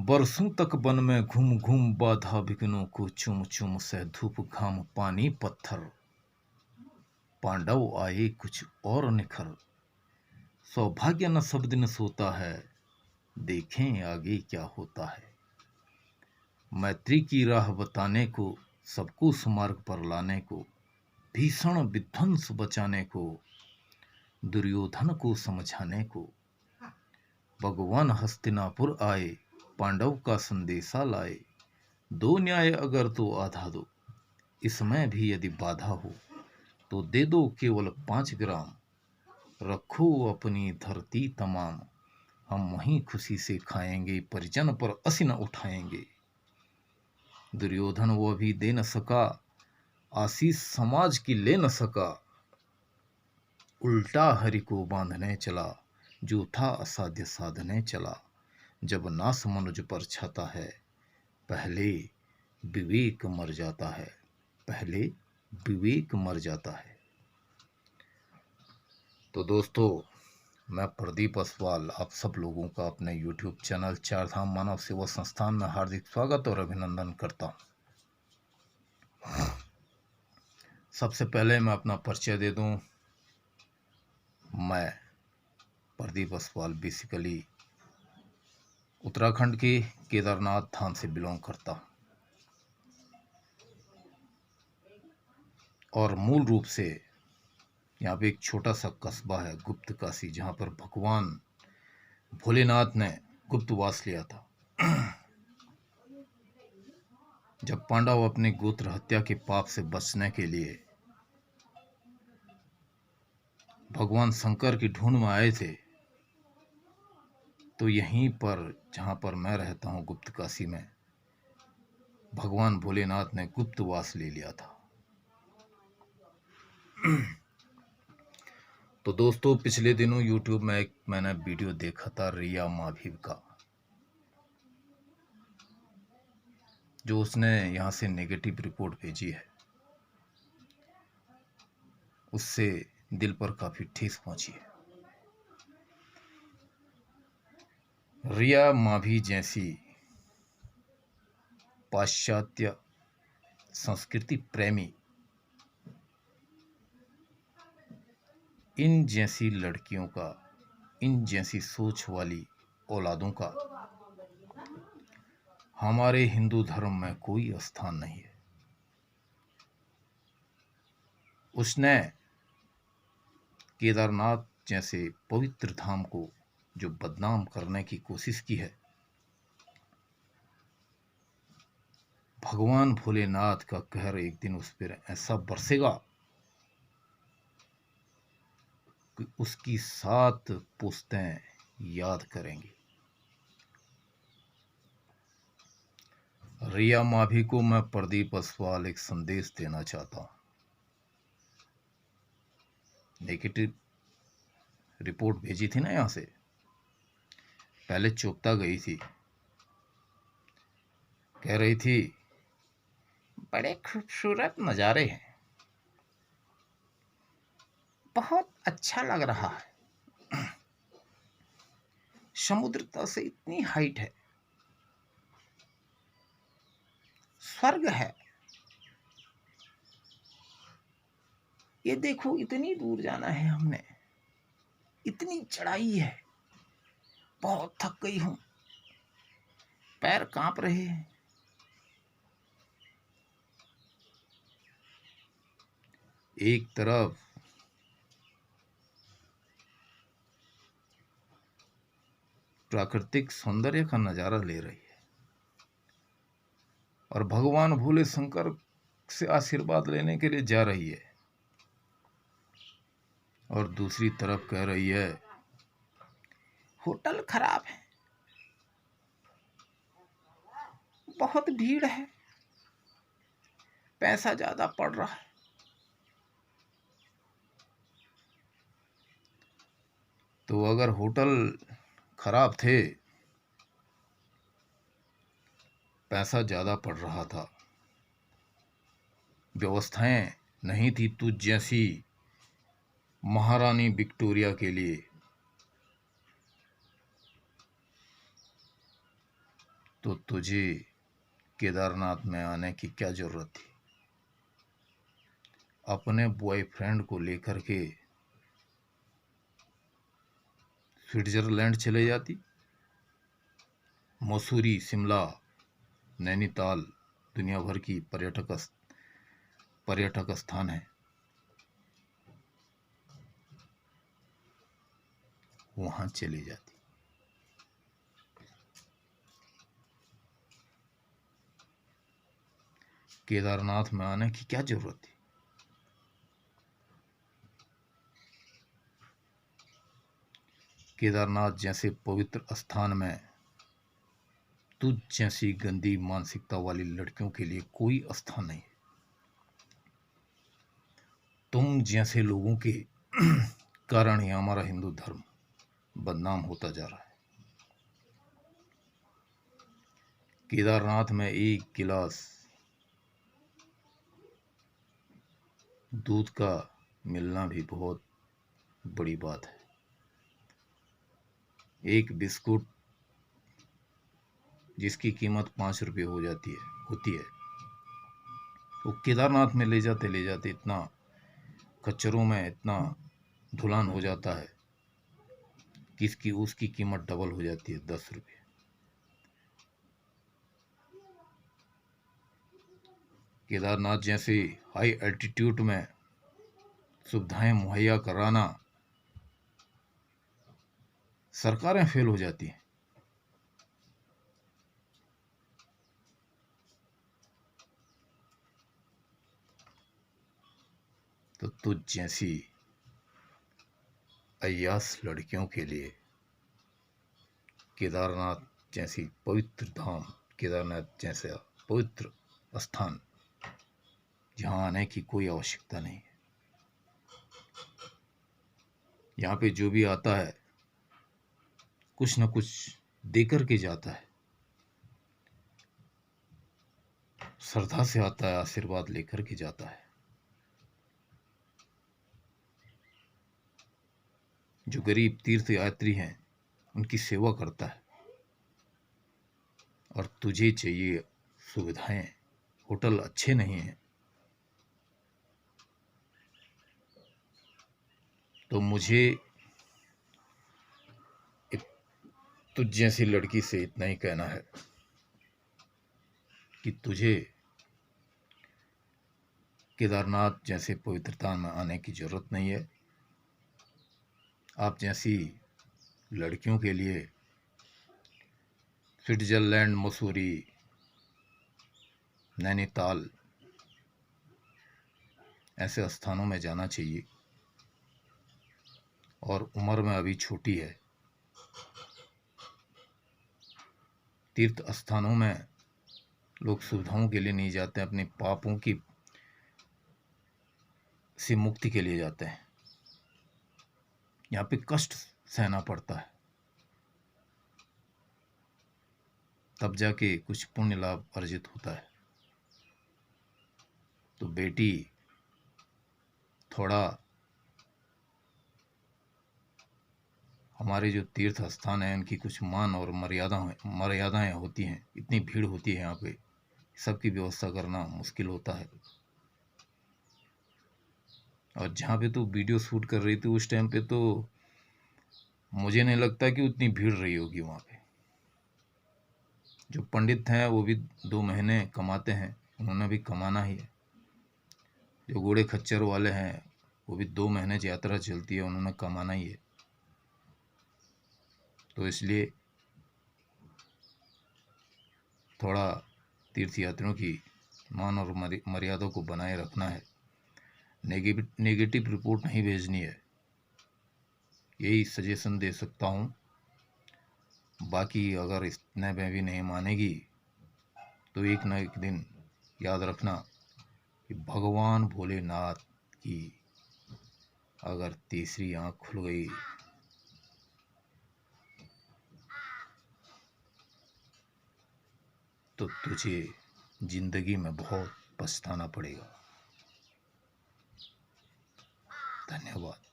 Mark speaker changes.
Speaker 1: बरसों तक वन में घूम घूम बाधा विघ्नों को, चुम चुम से धूप घाम पानी पत्थर। पांडव आए कुछ और निखर, सौभाग्य न सब दिन सोता है, देखें आगे क्या होता है। मैत्री की राह बताने को, सबको सुमार्ग पर लाने को, भीषण विध्वंस बचाने को, दुर्योधन को समझाने को, भगवान हस्तिनापुर आए, पांडव का संदेशा लाए। दो न्याय अगर तो आधा दो, इसमें भी यदि बाधा हो, तो दे दो केवल 5 ग्राम। रखो अपनी धरती तमाम, हम वहीं खुशी से खाएंगे, परिजन पर असी न उठाएंगे। दुर्योधन वो भी दे न सका, आशीष समाज की ले न सका। उल्टा हरि को बांधने चला, जो था असाध्य साधने चला। जब नास मनुज पर छाता है, पहले विवेक मर जाता है, पहले विवेक मर जाता है। तो दोस्तों, मैं प्रदीप असवाल आप सब लोगों का अपने YouTube चैनल चारधाम मानव सेवा संस्थान में हार्दिक स्वागत और अभिनंदन करता हूं। सबसे पहले मैं अपना परिचय दे दूं। मैं प्रदीप असवाल बेसिकली उत्तराखंड के केदारनाथ धाम से बिलोंग करता हूं और मूल रूप से यहाँ पे एक छोटा सा कस्बा है गुप्त काशी, जहाँ पर भगवान भोलेनाथ ने गुप्तवास लिया था। जब पांडव अपने गोत्र हत्या के पाप से बचने के लिए भगवान शंकर की ढूंढ में आए थे, तो यहीं पर जहाँ पर मैं रहता हूँ गुप्त काशी में, भगवान भोलेनाथ ने गुप्तवास ले लिया था। तो दोस्तों, पिछले दिनों YouTube में मैंने वीडियो देखा था रिया माभिव का, जो उसने यहाँ से नेगेटिव रिपोर्ट भेजी है। उससे दिल पर काफी ठेस पहुंची है। रिया माभी जैसी पाश्चात्य संस्कृति प्रेमी, इन जैसी लड़कियों का, इन जैसी सोच वाली औलादों का हमारे हिंदू धर्म में कोई स्थान नहीं है। उसने केदारनाथ जैसे पवित्र धाम को जो बदनाम करने की कोशिश की है, भगवान भोलेनाथ का कहर एक दिन उस पर ऐसा बरसेगा कि उसकी 7 पुश्तें याद करेंगी। रिया माभी को मैं प्रदीप असवाल एक संदेश देना चाहता हूं। नेगेटिव रिपोर्ट भेजी थी ना यहाँ से, पहले चुपता गई थी, कह रही थी बड़े खूबसूरत नज़ारे हैं, बहुत अच्छा लग रहा है, समुद्र तल से इतनी हाइट है, स्वर्ग है, ये देखो इतनी दूर जाना है हमने, इतनी चढ़ाई है, बहुत थक गई हूं, पैर कांप रहे हैं। एक तरफ प्राकृतिक सौंदर्य का नजारा ले रही है और भगवान भोले शंकर से आशीर्वाद लेने के लिए जा रही है, और दूसरी तरफ कह रही है होटल खराब है, बहुत भीड़ है, पैसा ज्यादा पड़ रहा है। तो अगर होटल खराब थे, पैसा ज्यादा पड़ रहा था, व्यवस्थाएं नहीं थी तुझ जैसी महारानी विक्टोरिया के लिए, तो तुझे केदारनाथ में आने की क्या जरूरत थी? अपने बॉयफ्रेंड को लेकर के स्विट्जरलैंड चले जाती। मसूरी, शिमला, नैनीताल दुनिया भर की पर्यटक स्थान है, वहां चली जाती। केदारनाथ में आने की क्या जरूरत थी? केदारनाथ जैसे पवित्र स्थान में तुझ जैसी गंदी मानसिकता वाली लड़कियों के लिए कोई स्थान नहीं है। तुम जैसे लोगों के कारण ही हमारा हिंदू धर्म बदनाम होता जा रहा है। केदारनाथ में एक गिलास दूध का मिलना भी बहुत बड़ी बात है। एक बिस्कुट जिसकी कीमत 5 रुपये होती है, तो केदारनाथ में ले जाते इतना खच्चरों में इतना धुलान हो जाता है कि उसकी कीमत डबल हो जाती है, 10 रुपये। केदारनाथ जैसे हाई एल्टीट्यूड में सुविधाएं मुहैया कराना सरकारें फेल हो जाती हैं। तो तुझ जैसी अय्यास लड़कियों के लिए केदारनाथ जैसी पवित्र धाम, केदारनाथ जैसा पवित्र स्थान जहां आने की कोई आवश्यकता नहीं है। यहाँ पे जो भी आता है कुछ न कुछ देकर के जाता है, श्रद्धा से आता है, आशीर्वाद लेकर के जाता है। जो गरीब तीर्थ यात्री हैं उनकी सेवा करता है। और तुझे चाहिए सुविधाएं, होटल अच्छे नहीं हैं तो मुझे तुझ जैसी लड़की से इतना ही कहना है कि तुझे केदारनाथ जैसे पवित्रता में आने की जरूरत नहीं है। आप जैसी लड़कियों के लिए स्विट्जरलैंड, मसूरी, नैनीताल ऐसे स्थानों में जाना चाहिए। और उम्र में अभी छोटी है। तीर्थ स्थानों में लोग सुविधाओं के लिए नहीं जाते, अपने पापों की से मुक्ति के लिए जाते हैं। यहाँ पे कष्ट सहना पड़ता है, तब जाके कुछ पुण्य लाभ अर्जित होता है। तो बेटी, थोड़ा हमारे जो तीर्थ स्थान है उनकी कुछ मान और मर्यादाएं होती हैं। इतनी भीड़ होती है यहाँ पे, सबकी व्यवस्था करना मुश्किल होता है। और जहाँ पे तो वीडियो शूट कर रही थी उस टाइम पे तो मुझे नहीं लगता कि उतनी भीड़ रही होगी वहाँ पे। जो पंडित हैं वो भी 2 महीने कमाते हैं, उन्होंने भी कमाना ही है। जो घोड़े खच्चर वाले हैं वो भी 2 महीने यात्रा चलती है, उन्होंने कमाना ही है। तो इसलिए थोड़ा तीर्थ यात्रियों की मान और मर्यादा को बनाए रखना है। नेगेटिव रिपोर्ट नहीं भेजनी है, यही सजेशन दे सकता हूँ। बाकी अगर इतने में भी नहीं मानेगी तो एक न एक दिन याद रखना कि भगवान भोलेनाथ की अगर तीसरी आंख खुल गई तो तुझे जिंदगी में बहुत पछताना पड़ेगा। धन्यवाद।